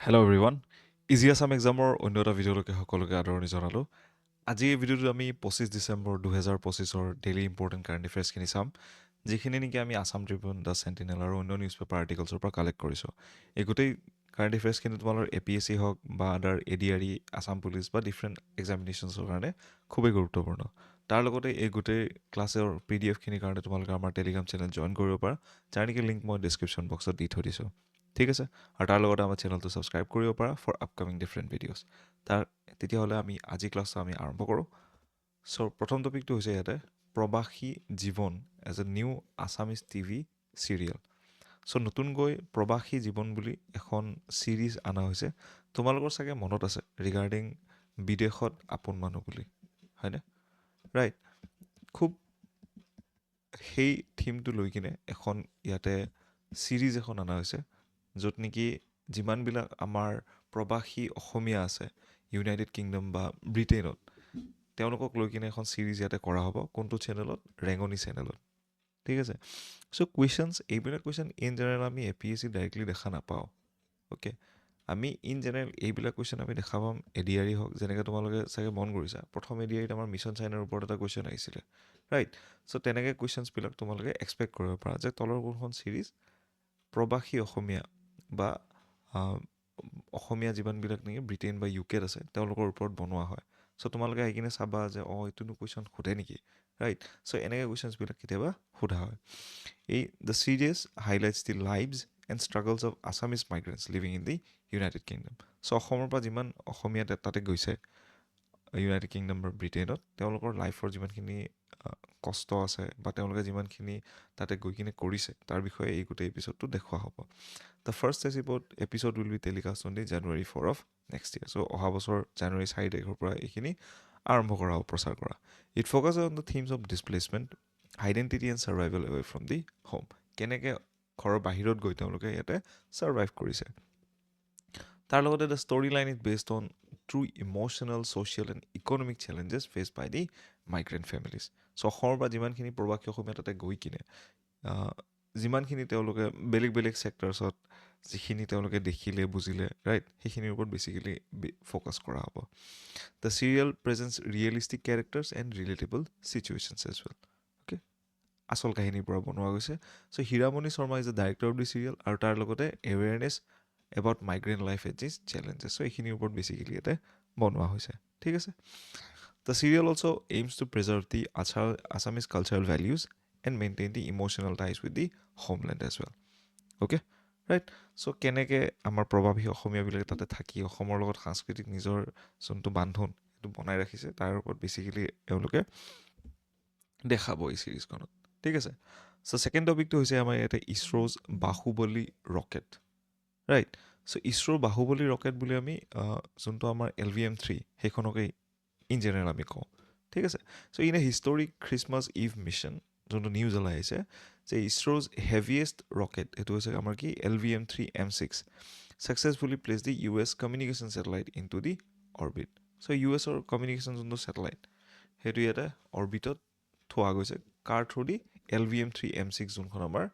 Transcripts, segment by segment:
Hello' everyone easy Assam এক্সামৰ অন্য এটা ভিডিঅ'লৈকে সকলোকে আদৰণি জনালোঁ। আজি এই ভিডিঅ'টোত আমি 25 ডিচেম্বৰ 2025-ৰ ডেইলি ইম্পৰ্টেণ্ট কাৰেণ্ট এফেয়াৰ্ছখিনি চাম, যিখিনি নেকি আমি আছাম ট্ৰিবিউন, দ্য চেণ্টিনেল আৰু অন্য নিউজ পেপাৰ আৰ্টিকলছৰ পৰা কালেক্ট কৰিছোঁ। এই গোটেই কাৰেণ্ট এফেয়াৰ্ছখিনি তোমালোকৰ APSC হওক বা আদাৰ ADRE, আছাম পুলিচ বা ডিফাৰেণ্ট এক্সামিনেশ্যনছৰ কাৰণে খুবেই গুৰুত্বপূৰ্ণ। তাৰ লগতে এই গোটেই ক্লাছৰ PDF খিনিৰ কাৰণে তোমালোকে আমাৰ টেলিগ্ৰাম চেনেল জইন কৰিব পাৰা, যাৰ নেকি লিংক মই ডিছক্ৰিপশ্যন বক্সত দি থৈ দিছোঁ। ঠিক আছে, আৰু তাৰ লগতে আমাৰ চেনেলটো ছাবস্ক্ৰাইব কৰিব পাৰা ফৰ আপকামিং ডিফাৰেণ্ট ভিডিঅ'ছ। তেতিয়াহ'লে আমি আজি ক্লাছটো আমি আৰম্ভ কৰোঁ। চ' প্ৰথম টপিকটো হৈছে ইয়াতে প্ৰবাসী জীৱন as a new Assamese TV serial. So' নতুনকৈ প্ৰবাসী জীৱন বুলি এখন ছিৰিজ অনা হৈছে। তোমালোকৰ চাগে মনত আছে ৰিগাৰ্ডিং বিদেশত আপোন মানুহ বুলি, হয়নে? ৰাইট, খুব সেই থিমটো লৈ কিনে এখন ইয়াতে ছিৰিজ এখন অনা হৈছে, য'ত নেকি যিমানবিলাক আমাৰ প্ৰবাসী অসমীয়া আছে ইউনাইটেড কিংডম বা ব্ৰিটেইনত, তেওঁলোকক লৈ কিনে এখন ছিৰিজ ইয়াতে কৰা হ'ব। কোনটো চেনেলত? ৰেঙনি চেনেলত। ঠিক আছে, চ' কুৱেশ্যনছ, এইবিলাক কুৱেশ্যন ইন জেনেৰেল আমি APSC ডাইৰেক্টলি দেখা নাপাওঁ। অ'কে, আমি ইন জেনেৰেল এইবিলাক কুৱেশ্যন আমি দেখা পাম ADRE হওক, যেনেকৈ তোমালোকে চাগে মন কৰিছা প্ৰথম ADREত আমাৰ মিছন চাইনাৰ ওপৰত এটা কুৱেশ্যন আহিছিলে, ৰাইট? চ' তেনেকৈ কুৱেশ্যনছবিলাক তোমালোকে এক্সপেক্ট কৰিব পাৰা যে তলৰ কোনখন ছিৰিজ প্ৰবাসী অসমীয়া বা অসমীয়া যিমানবিলাক নেকি ব্ৰিটেইন বা UKত আছে তেওঁলোকৰ ওপৰত বনোৱা হয়। চ' তোমালোকে আহি কিনে চাবা যে এইটোনো কুৱেশ্যন সোধে নেকি, ৰাইট? চ' এনেকৈ কুৱেশ্যনছবিলাক কেতিয়াবা সোধা হয়। The series highlights the lives and struggles of Assamese migrants living in the United Kingdom. So' অসমৰ পৰা যিমান অসমীয়া তাতে গৈছে ইউনাইটেড কিংডম বা ব্ৰিটেইনত, তেওঁলোকৰ লাইফৰ যিমানখিনি কষ্ট আছে বা তেওঁলোকে যিমানখিনি তাতে গৈ কিনে কৰিছে তাৰ বিষয়ে এই গোটেই এপিছডটো দেখুওৱা হ'ব। The first episode will be telecast on the January 4 of next year. So' অহা বছৰ January 4 পৰা এইখিনি আৰম্ভ কৰা হ'ব, প্ৰচাৰ কৰা। It focus on the themes of displacement, identity and survival away from the home. কেনেকৈ ঘৰৰ বাহিৰত গৈ তেওঁলোকে ইয়াতে ছাৰ্ভাইভ কৰিছে। তাৰ লগতে the story line is based on true emotional, social and economic challenges faced by the migrant families. So' অসমৰ পৰা যিমানখিনি প্ৰবাসী অসমীয়া তাতে গৈ কিনে যিমানখিনি তেওঁলোকে বেলেগ বেলেগ ছেক্টৰছত যিখিনি তেওঁলোকে দেখিলে বুজিলে, ৰাইট, সেইখিনিৰ ওপৰত বেছিকেলি ফ'কাছ কৰা হ'ব। The serial presents realistic characters and relatable situations as well. Okay, আচল কাহিনীৰ পৰা বনোৱা গৈছে। So' Hiramani Sharma is the director of the serial, আৰু তাৰ লগতে awareness about migrant life at this challenges. So' এইখিনিৰ ওপৰত বেছিকেলি ইয়াতে বনোৱা হৈছে। ঠিক আছে, the serial also' aims to preserve the Assamese cultural values and maintain the emotional ties with the homeland as well. Okay, right. চ' কেনেকৈ আমাৰ প্ৰবাসী অসমীয়াবিলাকে তাতে থাকি অসমৰ লগত সাংস্কৃতিক নিজৰ যোনটো বান্ধোন সেইটো বনাই ৰাখিছে, তাৰ ওপৰত বেছিকেলি এওঁলোকে দেখাব এই ছিৰিজখনত। ঠিক আছে, চ' ছেকেণ্ড টপিকটো হৈছে আমাৰ ইয়াতে ইছৰ'জ বাহুবলী ৰকেট, ৰাইট। চ' ইছৰ'ৰ বাহুবলী ৰকেট বুলি আমি যোনটো আমাৰ LVM-3 সেইখনকে ইন জেনেৰেল আমি কওঁ। ঠিক আছে, so' in a historic Christmas eve mission, যোনটো নিউজ ওলাই আহিছে যে ইছৰ'জ হেভিয়েষ্ট ৰকেট, এইটো হৈছে আমাৰ কি LVM-3M6 successfully places the US communication satellite into the orbit. So' USৰ কমিউনিকেশ্যন যোনটো ছেটেলাইট সেইটো ইয়াতে অৰ্বিটত থোৱা গৈছে। কাৰ থ্ৰু দি? LVM-3M6, যোনখন আমাৰ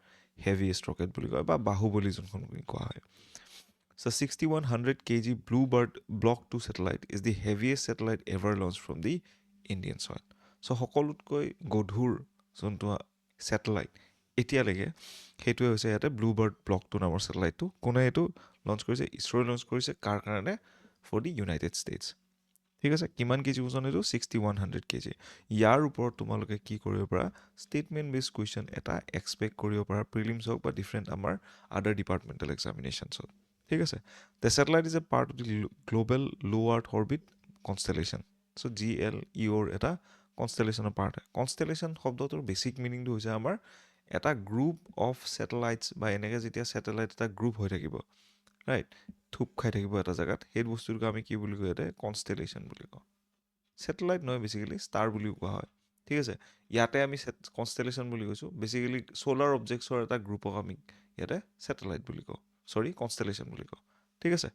হেভিয়েষ্ট ৰকেট বুলি কয় বা বাহুবলী যোনখন কোৱা হয়। চ' 6100 kg Bluebird Block 2 satellite is the heaviest satellite ever launched from the Indian soil. চ' সকলোতকৈ গধুৰ যোনটো ছেটেলাইট এতিয়ালৈকে সেইটোৱে হৈছে ইয়াতে ব্লুবাৰ্ড ব্লক 2 নামৰ ছেটেলাইটটো। কোনে এইটো লঞ্চ কৰিছে? ইছৰ'ই লঞ্চ কৰিছে। কাৰ কাৰণে? For the United States. ঠিক আছে, কিমান কেজি ওজন এইটো? 6100 kg। ইয়াৰ ওপৰত তোমালোকে কি কৰিব পাৰা? ষ্টেটমেণ্ট বেছড কুৱেশ্যন এটা এক্সপেক্ট কৰিব পাৰা, প্ৰিলিমছ হওক বা ডিফাৰেণ্ট আমাৰ আদাৰ ডিপাৰ্টমেণ্টেল এক্সামিনেশ্যনছত। ঠিক আছে, the satellite is a part of the global ল' আৰ্থ অৰ্বিট কনষ্টেলেশ্যন। চ' GLEOৰ এটা কনষ্টেলেশ্যনৰ পাৰ্ট হয়। কনষ্টেলেশ্যন শব্দটোৰ বেছিক মিনিংটো হৈছে আমাৰ এটা গ্ৰুপ অফ ছেটেলাইটছ, বা এনেকৈ যেতিয়া ছেটেলাইট এটা গ্ৰুপ হৈ থাকিব, ৰাইট, থোপ খাই থাকিব এটা জেগাত, সেই বস্তুটোক আমি কি বুলি কওঁ ইয়াতে? কনষ্টেলেশ্যন বুলি কওঁ। ছেটেলাইট নহয়, বেছিকেলি ষ্টাৰ বুলিও কোৱা হয়। ঠিক আছে, ইয়াতে আমি কনষ্টেলেশ্যন বুলি কৈছোঁ। বেছিকেলি ছ'লাৰ অবজেক্টছৰ এটা গ্ৰুপক আমি ইয়াতে ছেটেলাইট বুলি কওঁ, কনষ্টেলেশ্যন বুলি কওঁ। ঠিক আছে,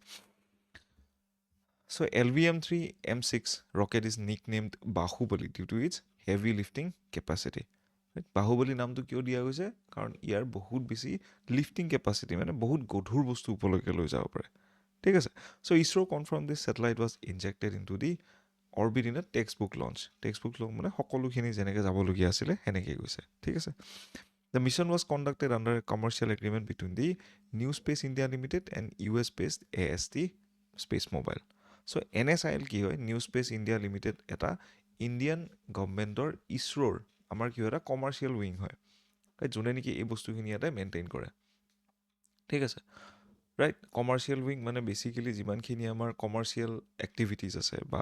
চ' LVM-3M6 rocket is nicknamed Baahubali due to its heavy lifting capacity. বাহুবলী নামটো কিয় দিয়া গৈছে? কাৰণ ইয়াৰ বহুত বেছি লিফটিং কেপাচিটি, মানে বহুত গধুৰ বস্তু ওপৰলৈকে লৈ যাব পাৰে। ঠিক আছে so' ISRO' confirm this satellite was injected into the orbit in a text book launch মানে সকলোখিনি যেনেকৈ যাবলগীয়া আছিলে সেনেকৈ গৈছে ঠিক আছে The mission was conducted under a commercial agreement between the New Space India Limited and US-based AST Space Mobile. So NSIL কি হয় New Space India Limited এটা ইণ্ডিয়ান গভৰ্ণমেণ্টৰ ইছৰ'ৰ আমাৰ কি হয় এটা কমাৰ্চিয়েল উইং হয় যোনে নেকি এই বস্তুখিনি ইয়াতে মেইনটেইন কৰে ঠিক আছে ৰাইট কমাৰ্চিয়েল উইং মানে বেচিকেলি যিমানখিনি আমাৰ কমাৰ্চিয়েল এক্টিভিটিজ আছে বা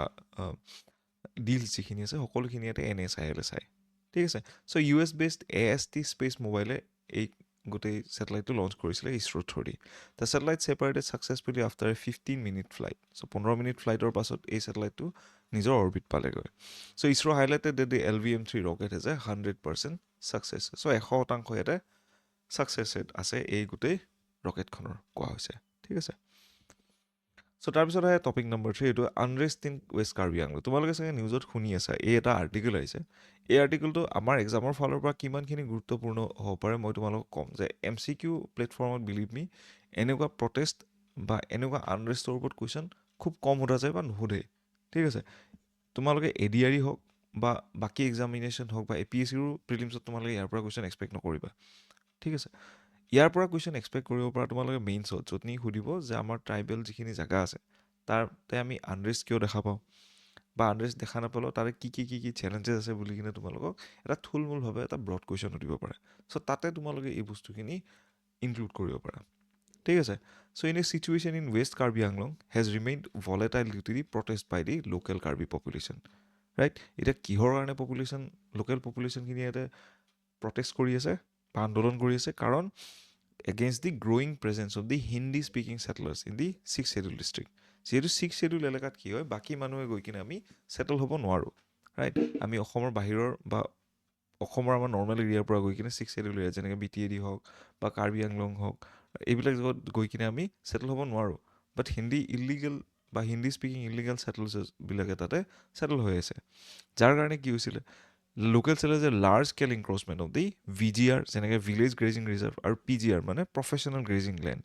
ডিলছ যিখিনি আছে সকলোখিনি ইয়াতে NSIL চায় ঠিক আছে so' US based AST space মোবাইলে এই গোটেই ছেটেলাইটটো লঞ্চ কৰিছিলে ISRO' through the the satellite separated successfully after 15-minute flight so' 15 minute ফ্লাইটৰ পাছত এই ছেটেলাইটটো নিজৰ অৰবিট পালেগৈ so' ISRO' highlighted that the LVM-3 rocket has a 100% success so' 100% ইয়াতে ছাকচেছ আছে এই গোটেই ৰকেটখনৰ কোৱা হৈছে ঠিক আছে চ' তাৰপিছত আহে টপিক নম্বৰ 3 এইটো আনৰেষ্ট ইন ৱেষ্ট কাৰ্বি আংলং তোমালোকে চাগে নিউজত শুনি আছা এই এটা আৰ্টিকেল আহিছে এই আৰ্টিকেলটো আমাৰ এক্সামৰ ফালৰ পৰা কিমানখিনি গুৰুত্বপূৰ্ণ হ'ব পাৰে মই তোমালোকক ক'ম যে MCQ প্লেটফৰ্মত বিলিভ মি এনেকুৱা প্ৰটেষ্ট বা এনেকুৱা আনৰেষ্টৰ ওপৰত কুৱেশ্যন খুব কম সোধা যায় বা নুসুধে ঠিক আছে তোমালোকে ADRE হওক বা বাকী এক্সামিনেশ্যন হওক বা APSCৰো প্ৰিলিমছত তোমালোকে ইয়াৰ পৰা কুৱেশ্যন এক্সপেক্ট নকৰিবা ঠিক আছে ইয়াৰ পৰা কুৱেশ্যন এক্সপেক্ট কৰিব পৰা তোমালোকে মেইনছত য'ত নি সুধিব যে আমাৰ ট্ৰাইবেল যিখিনি জেগা আছে তাতে আমি আনৰেষ্ট কিয় দেখা পাওঁ বা আনৰেষ্ট দেখা নাপালেও তাৰে কি চেলেঞ্জেছ আছে বুলি কিনে তোমালোকক এটা থুলমূলভাৱে এটা ব্ৰড কুৱেশ্যন সুধিব পাৰে চ' তাতে তোমালোকে এই বস্তুখিনি ইনক্লুড কৰিব পাৰা ঠিক আছে so' in a situation in west Karbi Anglong has remained volatile due to the protest by the local Karbi population right এতিয়া কিহৰ কাৰণে লোকেল পপুলেশ্যনখিনি ইয়াতে প্ৰটেষ্ট কৰি আছে বা আন্দোলন কৰি আছে কাৰণ against the growing presence of the Hindi speaking settlers in the 6th schedule district যিহেতু 6th schedule এলেকাত কি হয় বাকী মানুহে গৈ কিনে আমি ছেটেল হ'ব নোৱাৰোঁ ৰাইট আমি অসমৰ বাহিৰৰ বা অসমৰ আমাৰ নৰ্মেল এৰিয়াৰ পৰা গৈ কিনে 6th schedule এৰিয়া যেনেকৈ BTAD হওক বা কাৰ্বি আংলং হওক এইবিলাক জেগাত গৈ কিনে আমি ছেটেল হ'ব নোৱাৰোঁ বাট হিন্দী ইলিগেল বা হিন্দী স্পিকিং ইলিগেল ছেটেলছবিলাকে তাতে ছেটেল হৈ আছে যাৰ কাৰণে কি হৈছিলে local settlers a large scale encroachment of the VGR যেনেকৈ ভিলেজ গ্ৰেজিং ৰিজাৰ্ভ আৰু PGR মানে প্ৰফেশ্যনেল গ্ৰেজিং লেণ্ড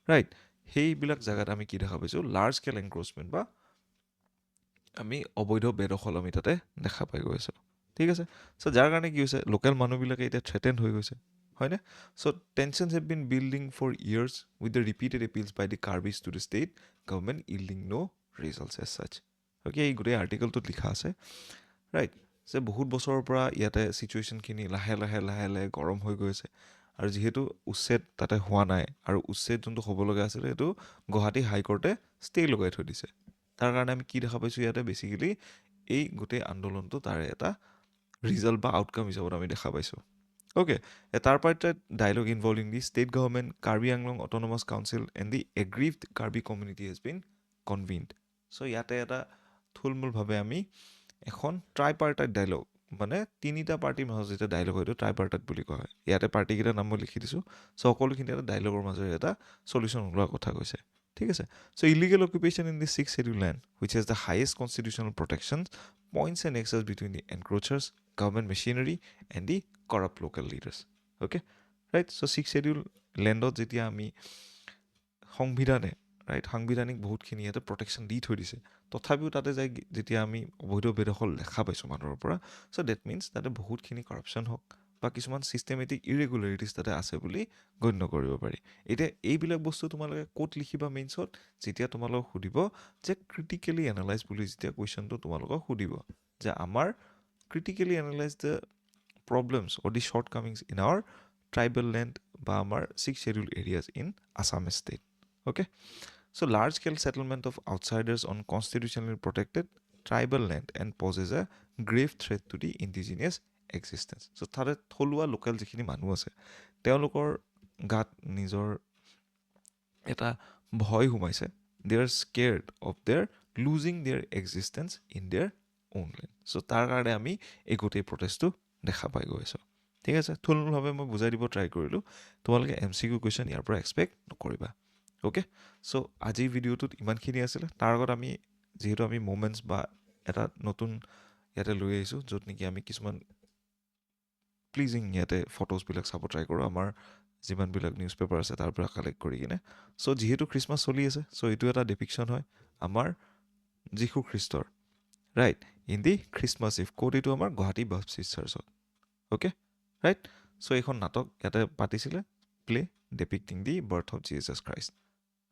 ৰাইট সেইবিলাক জেগাত আমি কি দেখা পাইছোঁ লাৰ্জ স্কেল এনক্ৰচমেণ্ট বা আমি অবৈধ বেদখল আমি তাতে দেখা পাই গৈ আছোঁ ঠিক আছে চ' যাৰ কাৰণে কি হৈছে লোকেল মানুহবিলাকে এতিয়া থ্ৰেটেণ্ড হৈ গৈছে হয়নে so' tensions have been building for years with the repeated appeals by the Karbis to the state government yielding no' results as such okay এই গোটেই আৰ্টিকেলটোত লিখা আছে ৰাইট যে বহুত বছৰৰ পৰা ইয়াতে ছিটুৱেশ্যনখিনি লাহে লাহে গৰম হৈ গৈ আছে আৰু যিহেতু উচ্ছেদ তাতে হোৱা নাই আৰু উচ্ছেদ যোনটো হ'ব লগা আছিলে সেইটো গুৱাহাটী হাইকোৰ্টে ষ্টে লগাই থৈ দিছে তাৰ কাৰণে আমি কি দেখা পাইছোঁ ইয়াতে বেচিকেলি এই গোটেই আন্দোলনটো তাৰে এটা ৰিজাল্ট বা আউটকাম হিচাপত আমি দেখা পাইছোঁ অ'কে তাৰ পৰা এটা dialogue involving the state government Karbi Anglong autonomous council and the aggrieved Karbi community has been convened so' ইয়াতে এটা থুলমূলভাৱে আমি এখন ট্ৰাইপাৰ্টাইট ডায়লগ মানে তিনিটা পাৰ্টিৰ মাজত যেতিয়া ডায়লগ হয়তো ট্ৰাইপাৰ্টাইট বুলি কোৱা হয় ইয়াতে পাৰ্টিকেইটাৰ নাম মই লিখি দিছোঁ চ' সকলোখিনি এটা ডায়লগৰ মাজেৰে এটা চলিউশ্যন ওলোৱাৰ কথা কৈছে ঠিক আছে so' illegal occupation in the 6th schedule land which has the highest constitutional protection points a nexus between the encroachers government machinery and the corrupt local leaders okay right so 6th schedule landত যেতিয়া আমি সংবিধানে right সাংবিধানিক বহুতখিনি ইয়াতে protection দি থৈ দিছে তথাপিও তাতে যাই যেতিয়া আমি অবৈধ বেদখল দেখা পাইছোঁ মানুহৰ পৰা চ' ডেট মিনছ তাতে বহুতখিনি কৰাপশ্যন হওক বা কিছুমান ছিষ্টেমেটিক ইৰেগুলাৰিটিজ তাতে আছে বুলি গণ্য কৰিব পাৰি এতিয়া এইবিলাক বস্তু তোমালোকে ক'ত লিখিবা মেইনছত যেতিয়া তোমালোকক সুধিব যে ক্ৰিটিকেলি এনালাইজ বুলি যেতিয়া কুৱেশ্যনটো তোমালোকক সুধিব যে আমাৰ critically analyse the problems or the shortcomings in our tribal land বা আমাৰ 6th schedule areas in Assam state okay so large scale settlement of outsiders on constitutionally protected tribal land and poses a grave threat to the indigenous existence so তাৰে থলুৱা local যিখিনি মানুহ আছে তেওঁলোকৰ গাত নিজৰ এটা ভয় সোমাইছে they are scared of their losing their existence in their own land so তাৰ কাৰণে আমি এই গোটেই প্ৰটেষ্টটো দেখা পাই গৈ আছোঁ ঠিক আছে থুলমূলভাৱে মই বুজাই দিব ট্ৰাই কৰিলোঁ তোমালোকে MCQ কুৱেশ্যন ইয়াৰ পৰা এক্সপেক্ট নকৰিবা অ'কে চ' আজিৰ ভিডিঅ'টোত ইমানখিনি আছিলে তাৰ আগত আমি যিহেতু আমি মোমেণ্টছ বা এটা নতুন ইয়াতে লৈ আহিছোঁ য'ত নেকি আমি কিছুমান প্লিজিং ইয়াতে ফটোজবিলাক চাব ট্ৰাই কৰোঁ আমাৰ যিমানবিলাক নিউজ পেপাৰ আছে তাৰ পৰা কালেক্ট কৰি কিনে। চ' যিহেতু খ্ৰীষ্টমাছ চলি আছে, চ' এইটো এটা ডিপিকশ্যন হয় আমাৰ যীশু খ্ৰীষ্টৰ, right, in the Christmas Eve. ক'ত এইটো আমাৰ গুৱাহাটী বাপটিষ্ট চাৰ্চত, অ'কে, ৰাইট। চ' এইখন নাটক ইয়াতে পাতিছিলে, play depicting the birth of Jesus Christ,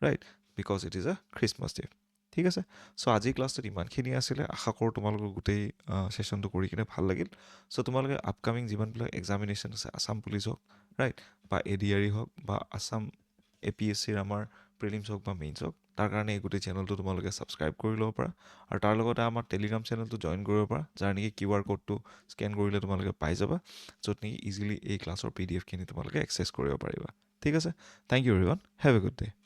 right, because it is a Christmas day. ঠিক আছে, চ' আজিৰ ক্লাছটোত ইমানখিনি আছিলে। আশা কৰোঁ তোমালোকৰ গোটেই ছেশ্যনটো কৰি কিনে ভাল লাগিল। চ' তোমালোকে আপকামিং যিমানবিলাক এক্সামিনেশ্যন আছে, আছাম পুলিচ হওক, ৰাইট, বা ADRE হওক, বা আছাম APSCৰ আমাৰ প্ৰিলিমছ হওক বা মেইনছ হওক, তাৰ কাৰণে এই গোটেই চেনেলটো তোমালোকে ছাবস্ক্ৰাইব কৰি ল'ব পাৰা। আৰু তাৰ লগতে আমাৰ টেলিগ্ৰাম চেনেলটো জইন কৰিব পাৰা, যাৰ নেকি QR ক'ডটো স্কেন কৰিলে তোমালোকে পাই যাবা, য'ত নেকি ইজিলি এই ক্লাছৰ PDF খিনি তোমালোকে এক্সেছ কৰিব পাৰিবা। ঠিক আছে, thank you everyone, have a good day.